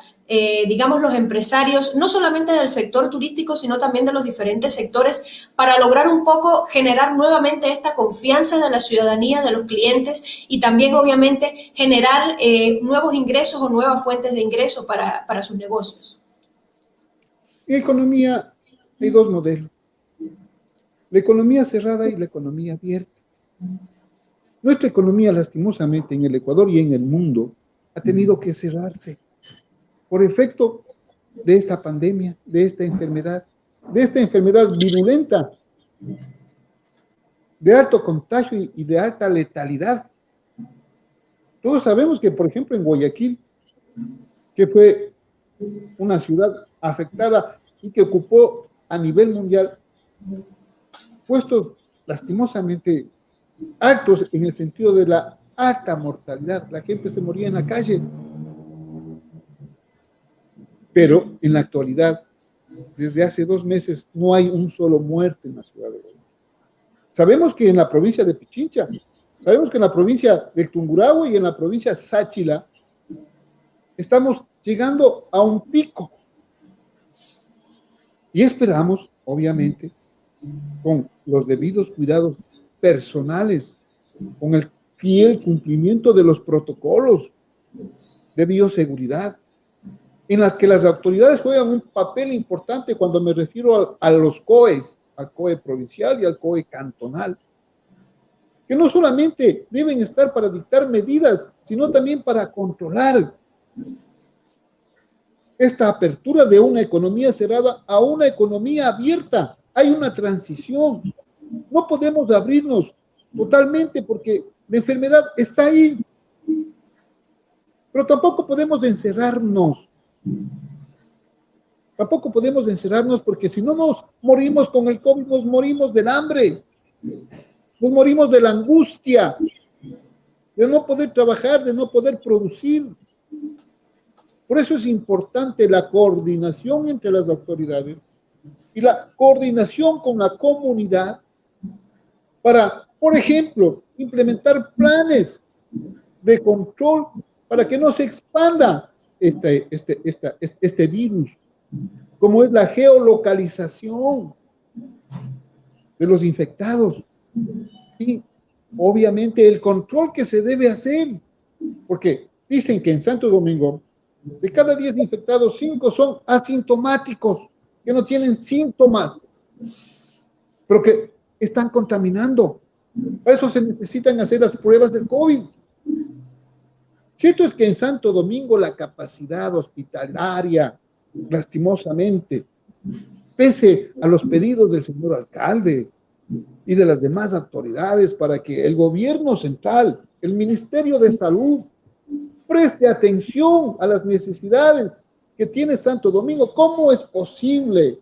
digamos, los empresarios, no solamente del sector turístico, sino también de los diferentes sectores, para lograr un poco generar nuevamente esta confianza de la ciudadanía, de los clientes, y también, obviamente, generar nuevos ingresos o nuevas fuentes de ingresos para sus negocios? En economía hay dos modelos: la economía cerrada y la economía abierta. Nuestra economía, lastimosamente, en el Ecuador y en el mundo, ha tenido que cerrarse por efecto de esta pandemia, de esta enfermedad virulenta, de alto contagio y de alta letalidad. Todos sabemos que, por ejemplo, en Guayaquil, que fue una ciudad afectada y que ocupó a nivel mundial puestos lastimosamente altos en el sentido de la alta mortalidad. La gente se moría en la calle. Pero en la actualidad, desde hace 2 meses, no hay un solo muerto en la ciudad de Guayaquil. Sabemos que en la provincia de Pichincha, sabemos que en la provincia del Tungurahua y en la provincia de Sáchila estamos llegando a un pico. Y esperamos, obviamente, con los debidos cuidados personales, con el fiel cumplimiento de los protocolos de bioseguridad, en las que las autoridades juegan un papel importante cuando me refiero a los COEs, al COE provincial y al COE cantonal, que no solamente deben estar para dictar medidas, sino también para controlar esta apertura de una economía cerrada a una economía abierta. Hay una transición. No podemos abrirnos totalmente porque la enfermedad está ahí, pero tampoco podemos encerrarnos. Tampoco podemos encerrarnos porque si no nos morimos con el COVID, nos morimos del hambre, nos morimos de la angustia, de no poder trabajar, de no poder producir. Por eso es importante la coordinación entre las autoridades y la coordinación con la comunidad para, por ejemplo, implementar planes de control para que no se expanda este virus, como es la geolocalización de los infectados y obviamente el control que se debe hacer, porque dicen que en Santo Domingo de cada 10 infectados, 5 son asintomáticos, que no tienen síntomas, pero que están contaminando. Para eso se necesitan hacer las pruebas del COVID. Cierto es que en Santo Domingo la capacidad hospitalaria, lastimosamente, pese a los pedidos del señor alcalde y de las demás autoridades para que el gobierno central, el Ministerio de Salud, preste atención a las necesidades que tiene Santo Domingo. ¿Cómo es posible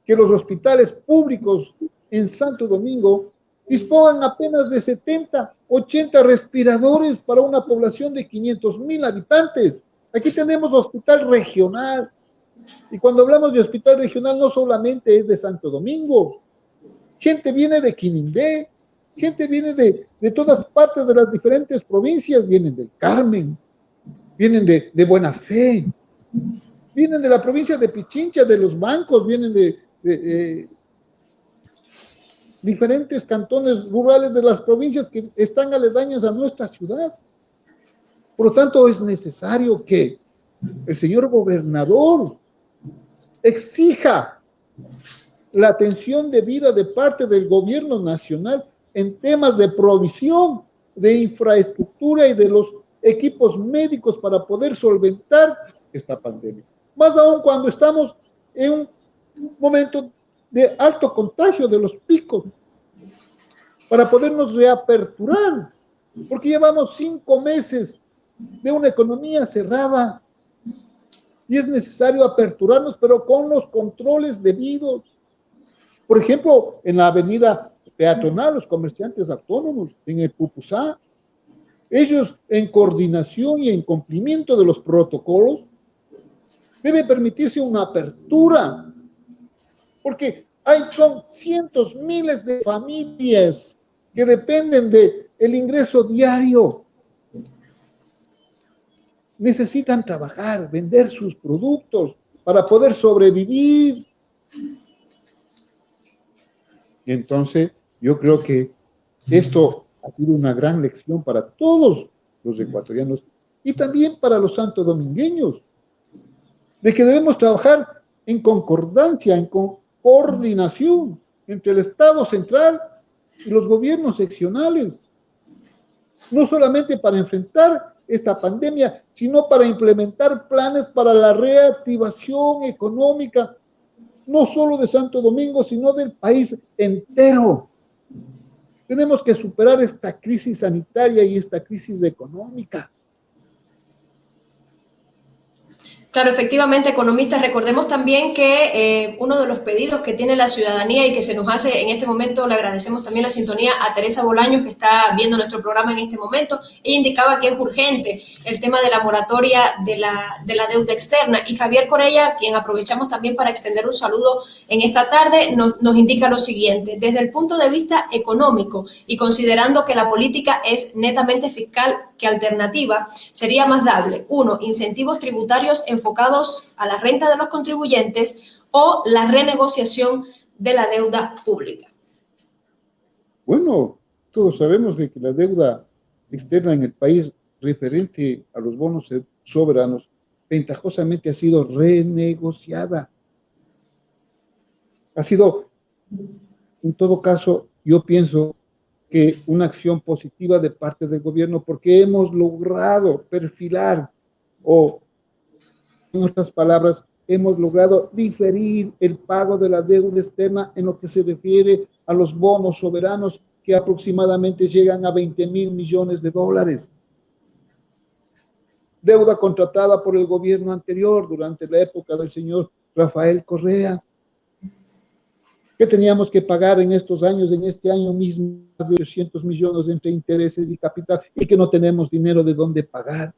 que los hospitales públicos en Santo Domingo dispongan apenas de 70, 80 respiradores para una población de 500,000 habitantes? Aquí tenemos hospital regional, y cuando hablamos de hospital regional no solamente es de Santo Domingo, gente viene de Quinindé, gente viene de todas partes de las diferentes provincias, vienen del Carmen, vienen de Buena Fe, vienen de la provincia de Pichincha, de los bancos, vienen de diferentes cantones rurales de las provincias que están aledañas a nuestra ciudad. Por lo tanto, es necesario que el señor gobernador exija la atención debida de parte del gobierno nacional en temas de provisión de infraestructura y de los equipos médicos para poder solventar esta pandemia. Más aún cuando estamos en un momento de alto contagio de los picos, para podernos reaperturar, porque llevamos 5 meses de una economía cerrada y es necesario aperturarnos, pero con los controles debidos. Por ejemplo, en la avenida peatonal, los comerciantes autónomos, en el Pupusá, ellos en coordinación y en cumplimiento de los protocolos, debe permitirse una apertura, porque son cientos, miles de familias que dependen del ingreso diario. Necesitan trabajar, vender sus productos para poder sobrevivir. Y entonces, yo creo que esto ha sido una gran lección para todos los ecuatorianos y también para los santodomingueños, de que debemos trabajar en concordancia, en coordinación entre el Estado central y los gobiernos seccionales, no solamente para enfrentar esta pandemia, sino para implementar planes para la reactivación económica, no solo de Santo Domingo, sino del país entero. Tenemos que superar esta crisis sanitaria y esta crisis económica. Claro, efectivamente, economistas, recordemos también que uno de los pedidos que tiene la ciudadanía y que se nos hace en este momento, le agradecemos también la sintonía a Teresa Bolaños, que está viendo nuestro programa en este momento. Ella indicaba que es urgente el tema de la moratoria de la deuda externa. Y Javier Corella, quien aprovechamos también para extender un saludo en esta tarde, nos indica lo siguiente: desde el punto de vista económico y considerando que la política es netamente fiscal que alternativa, sería más dable, 1, incentivos tributarios enfocados a la renta de los contribuyentes o la renegociación de la deuda pública. Bueno, todos sabemos de que la deuda externa en el país referente a los bonos soberanos ventajosamente ha sido renegociada. Ha sido, en todo caso, yo pienso que una acción positiva de parte del gobierno, porque hemos logrado perfilar, o en otras palabras, hemos logrado diferir el pago de la deuda externa en lo que se refiere a los bonos soberanos, que aproximadamente llegan a 20.000 millones de dólares. Deuda contratada por el gobierno anterior durante la época del señor Rafael Correa, que teníamos que pagar en estos años, en este año mismo, más de 800 millones entre intereses y capital, y que no tenemos dinero de dónde pagar.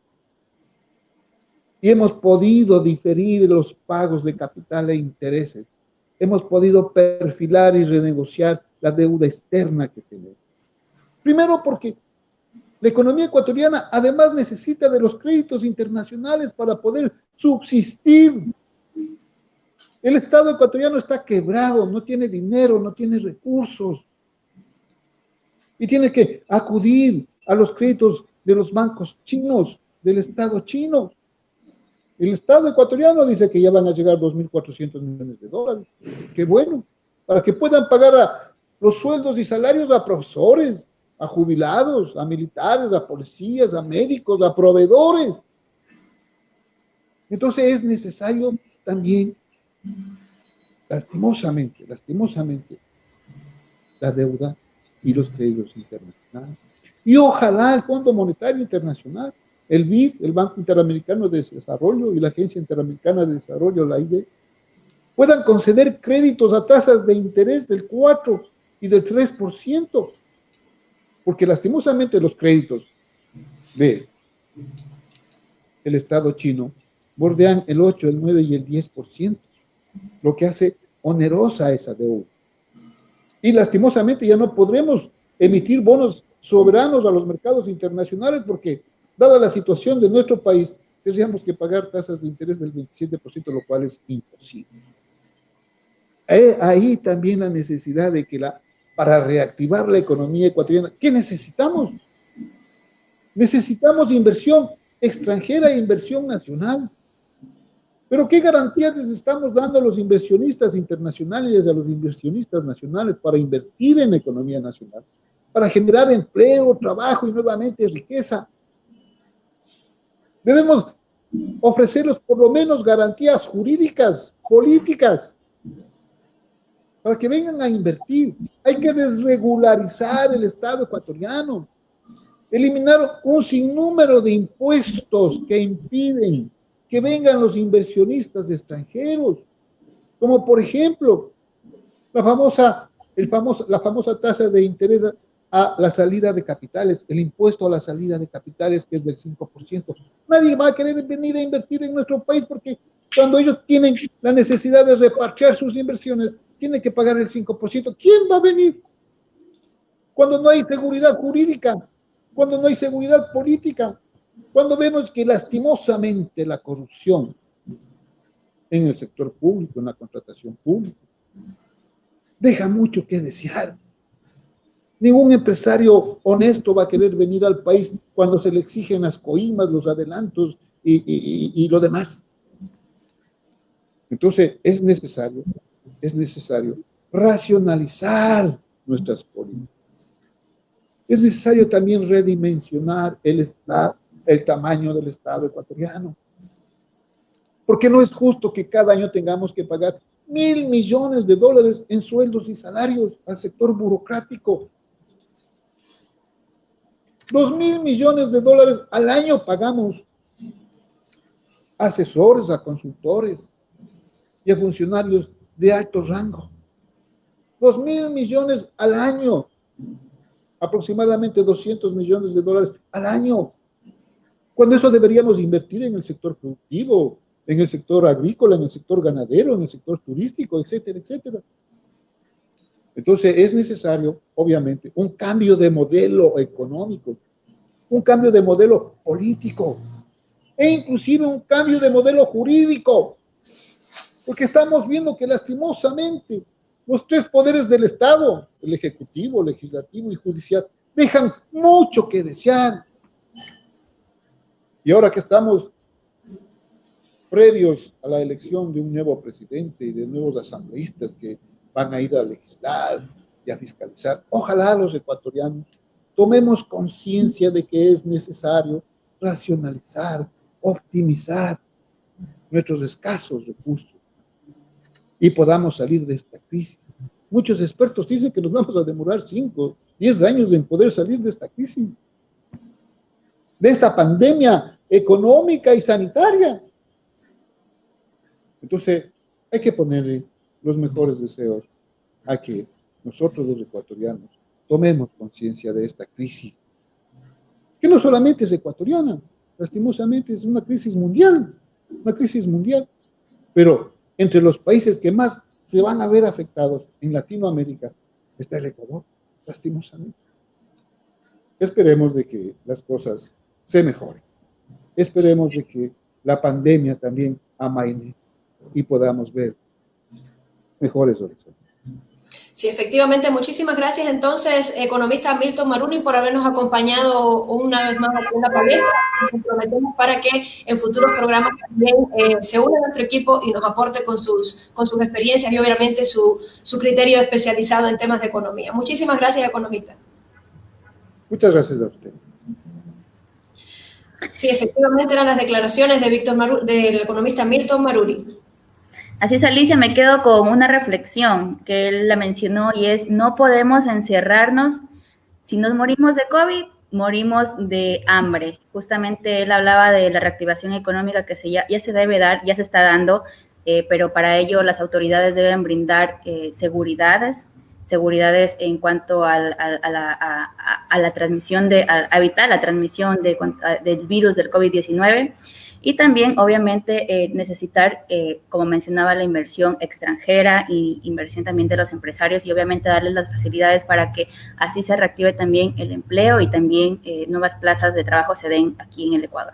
Y hemos podido diferir los pagos de capital e intereses. Hemos podido perfilar y renegociar la deuda externa que tenemos. Primero porque la economía ecuatoriana además necesita de los créditos internacionales para poder subsistir. El Estado ecuatoriano está quebrado, no tiene dinero, no tiene recursos. Y tiene que acudir a los créditos de los bancos chinos, del Estado chino. El Estado ecuatoriano dice que ya van a llegar 2.400 millones de dólares. Qué bueno, para que puedan pagar a los sueldos y salarios a profesores, a jubilados, a militares, a policías, a médicos, a proveedores. Entonces es necesario también, lastimosamente, la deuda y los créditos internacionales. Y ojalá el Fondo Monetario Internacional, el BID, el Banco Interamericano de Desarrollo, y la Agencia Interamericana de Desarrollo, la AID, puedan conceder créditos a tasas de interés del 4 y del 3%, porque lastimosamente los créditos del Estado chino bordean el 8, el 9 y el 10%, lo que hace onerosa esa deuda. Y lastimosamente ya no podremos emitir bonos soberanos a los mercados internacionales porque, dada la situación de nuestro país, tendríamos que pagar tasas de interés del 27%, lo cual es imposible. Ahí también la necesidad de que para reactivar la economía ecuatoriana, ¿qué necesitamos? Necesitamos inversión extranjera e inversión nacional. Pero ¿qué garantías les estamos dando a los inversionistas internacionales y a los inversionistas nacionales para invertir en la economía nacional? para generar empleo, trabajo y nuevamente riqueza. Debemos ofrecerles por lo menos garantías jurídicas, políticas, para que vengan a invertir. Hay que desregularizar el Estado ecuatoriano, eliminar un sinnúmero de impuestos que impiden que vengan los inversionistas extranjeros, como por ejemplo la famosa tasa de interés a la salida de capitales, el impuesto a la salida de capitales, que es del 5%. Nadie va a querer venir a invertir en nuestro país porque cuando ellos tienen la necesidad de repartir sus inversiones, tienen que pagar el 5%. ¿Quién va a venir? Cuando no hay seguridad jurídica, cuando no hay seguridad política, cuando vemos que lastimosamente la corrupción en el sector público, en la contratación pública, deja mucho que desear. Ningún empresario honesto va a querer venir al país cuando se le exigen las coimas, los adelantos y lo demás. Entonces, es necesario racionalizar nuestras políticas. Es necesario también redimensionar el tamaño del Estado ecuatoriano. Porque no es justo que cada año tengamos que pagar $1.000 millones en sueldos y salarios al sector burocrático. $2.000 millones al año pagamos a asesores, a consultores y a funcionarios de alto rango. $2.000 millones al año, aproximadamente $200 millones al año. Cuando eso deberíamos invertir en el sector productivo, en el sector agrícola, en el sector ganadero, en el sector turístico, etcétera, etcétera. Entonces es necesario, obviamente, un cambio de modelo económico, un cambio de modelo político e inclusive un cambio de modelo jurídico, porque estamos viendo que lastimosamente los tres poderes del Estado, el ejecutivo, legislativo y judicial, dejan mucho que desear. Y ahora que estamos previos a la elección de un nuevo presidente y de nuevos asambleístas que van a ir a legislar y a fiscalizar, ojalá los ecuatorianos tomemos conciencia de que es necesario racionalizar, optimizar nuestros escasos recursos y podamos salir de esta crisis. Muchos expertos dicen que nos vamos a demorar 5, 10 años en poder salir de esta crisis, de esta pandemia económica y sanitaria. Entonces, hay que ponerle los mejores deseos a que nosotros los ecuatorianos tomemos conciencia de esta crisis, que no solamente es ecuatoriana, lastimosamente es una crisis mundial, pero entre los países que más se van a ver afectados en Latinoamérica está el Ecuador, lastimosamente. Esperemos de que las cosas se mejoren, esperemos de que la pandemia también amaine y podamos ver mejores horizontes. Sí, efectivamente, muchísimas gracias entonces, economista Milton Maruri, por habernos acompañado una vez más aquí en la palestra. Nos comprometemos para que en futuros programas también se una a nuestro equipo y nos aporte con sus experiencias y obviamente su criterio especializado en temas de economía. Muchísimas gracias, economista. Muchas gracias a ustedes. Sí, efectivamente eran las declaraciones de del economista Milton Maruri. Así es, Alicia, me quedo con una reflexión que él la mencionó y es: no podemos encerrarnos. Si nos morimos de COVID, morimos de hambre. Justamente él hablaba de la reactivación económica que ya se debe dar, ya se está dando, pero para ello las autoridades deben brindar seguridades en cuanto a la transmisión, a evitar la transmisión del virus del COVID-19. Y también, obviamente, necesitar, como mencionaba, la inversión extranjera y inversión también de los empresarios y obviamente darles las facilidades para que así se reactive también el empleo y también nuevas plazas de trabajo se den aquí en el Ecuador.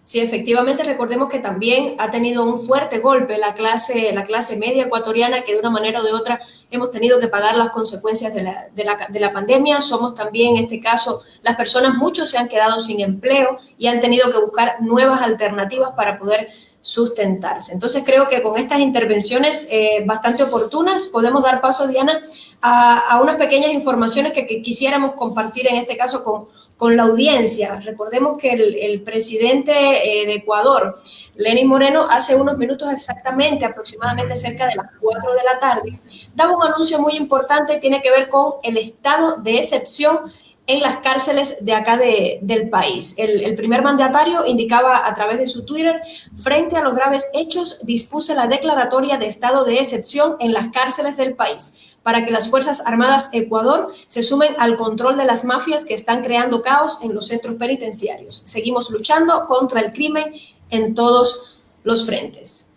Sí, efectivamente, recordemos que también ha tenido un fuerte golpe la clase media ecuatoriana, que de una manera o de otra hemos tenido que pagar las consecuencias de la pandemia. Somos también, en este caso, las personas, muchos se han quedado sin empleo y han tenido que buscar nuevas alternativas para poder sustentarse. Entonces creo que con estas intervenciones bastante oportunas podemos dar paso, Diana, a unas pequeñas informaciones que quisiéramos compartir en este caso con la audiencia. Recordemos que el presidente de Ecuador, Lenín Moreno, hace unos minutos exactamente, aproximadamente cerca de las 4 de la tarde, daba un anuncio muy importante y tiene que ver con el estado de excepción en las cárceles de acá del país. El primer mandatario indicaba a través de su Twitter: frente a los graves hechos, dispuse la declaratoria de estado de excepción en las cárceles del país para que las Fuerzas Armadas Ecuador se sumen al control de las mafias que están creando caos en los centros penitenciarios. Seguimos luchando contra el crimen en todos los frentes.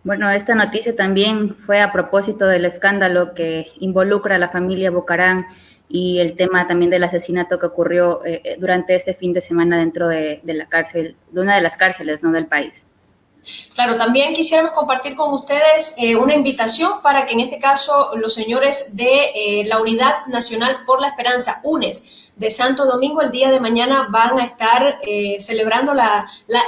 Bueno, esta noticia también fue a propósito del escándalo que involucra a la familia Bucaram y el tema también del asesinato que ocurrió durante este fin de semana dentro de la cárcel, de una de las cárceles, ¿no?, del país. Claro, también quisiéramos compartir con ustedes una invitación para que en este caso los señores de la Unidad Nacional por la Esperanza, UNES, de Santo Domingo, el día de mañana van a estar celebrando la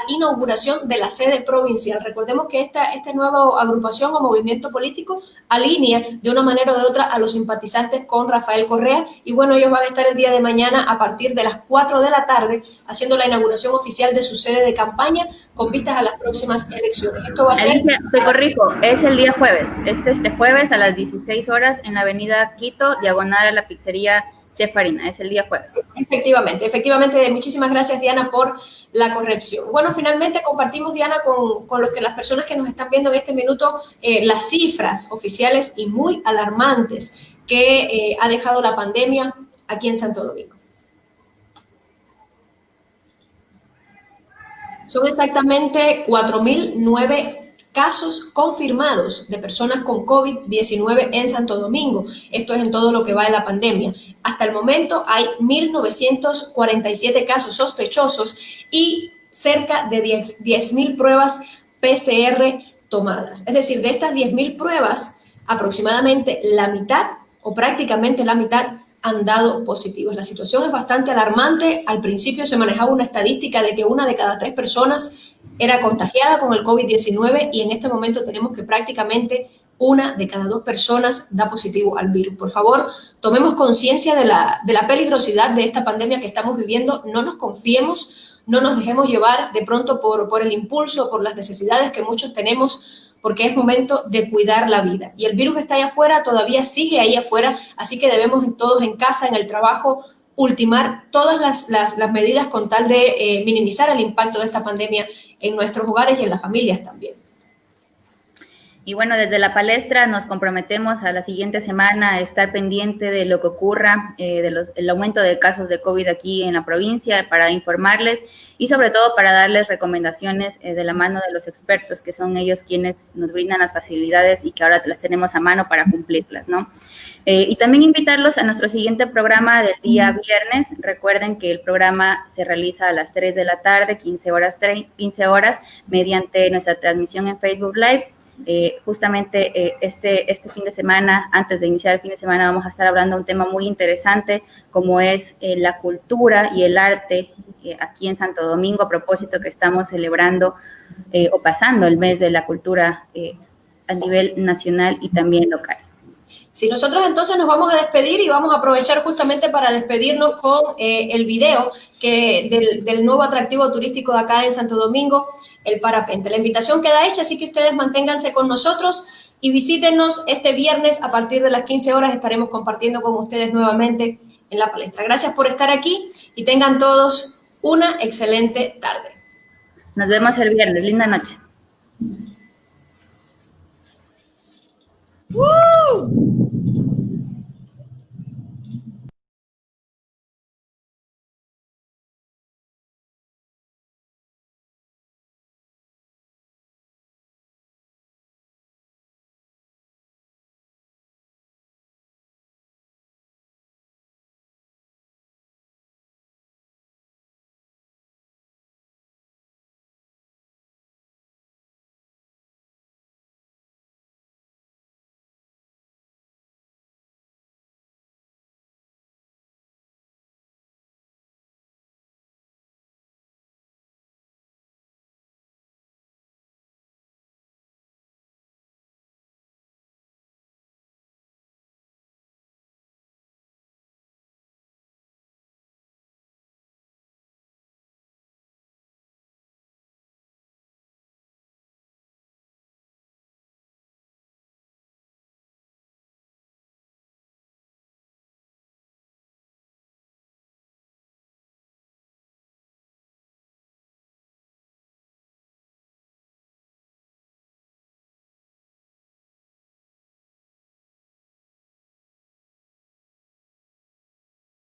inauguración de la sede provincial. Recordemos que esta nueva agrupación o movimiento político alinea de una manera o de otra a los simpatizantes con Rafael Correa, y bueno, ellos van a estar el día de mañana a partir de las 4 de la tarde haciendo la inauguración oficial de su sede de campaña con vistas a las próximas elecciones. Esto va a ser... Alicia, te corrijo, es el día jueves, este jueves a las 16 horas en la avenida Quito, diagonal a la pizzería Chef Farina, es el día jueves. Efectivamente, muchísimas gracias, Diana, por la corrección. Bueno, finalmente compartimos, Diana, con las personas que nos están viendo en este minuto las cifras oficiales y muy alarmantes que ha dejado la pandemia aquí en Santo Domingo. Son exactamente 4.009 casos confirmados de personas con COVID-19 en Santo Domingo. Esto es en todo lo que va de la pandemia. Hasta el momento hay 1.947 casos sospechosos y cerca de 10.000 pruebas PCR tomadas. Es decir, de estas 10.000 pruebas, aproximadamente la mitad o prácticamente la mitad han dado positivos. La situación es bastante alarmante. Al principio se manejaba una estadística de que 1 de cada 3 personas era contagiada con el COVID-19 y en este momento tenemos que prácticamente 1 de cada 2 personas da positivo al virus. Por favor, tomemos conciencia de la peligrosidad de esta pandemia que estamos viviendo. No nos confiemos, no nos dejemos llevar de pronto por el impulso, por las necesidades que muchos tenemos, porque es momento de cuidar la vida. Y el virus está ahí afuera, todavía sigue ahí afuera, así que debemos todos en casa, en el trabajo, ultimar todas las medidas con tal de minimizar el impacto de esta pandemia en nuestros hogares y en las familias también. Y bueno, desde la palestra nos comprometemos a la siguiente semana a estar pendiente de lo que ocurra, el aumento de casos de COVID aquí en la provincia, para informarles y sobre todo para darles recomendaciones de la mano de los expertos, que son ellos quienes nos brindan las facilidades y que ahora las tenemos a mano para cumplirlas, ¿no? Y también invitarlos a nuestro siguiente programa del día viernes. Recuerden que el programa se realiza a las 3 de la tarde, 15 horas, mediante nuestra transmisión en Facebook Live. Justamente este fin de semana, antes de iniciar el fin de semana, vamos a estar hablando de un tema muy interesante como es la cultura y el arte aquí en Santo Domingo, a propósito que estamos celebrando o pasando el mes de la cultura a nivel nacional y también local. Si nosotros entonces nos vamos a despedir y vamos a aprovechar justamente para despedirnos con el video del nuevo atractivo turístico de acá en Santo Domingo, el parapente. La invitación queda hecha, así que ustedes manténganse con nosotros y visítenos este viernes a partir de las 15 horas. Estaremos compartiendo con ustedes nuevamente en la palestra. Gracias por estar aquí y tengan todos una excelente tarde. Nos vemos el viernes. Linda noche.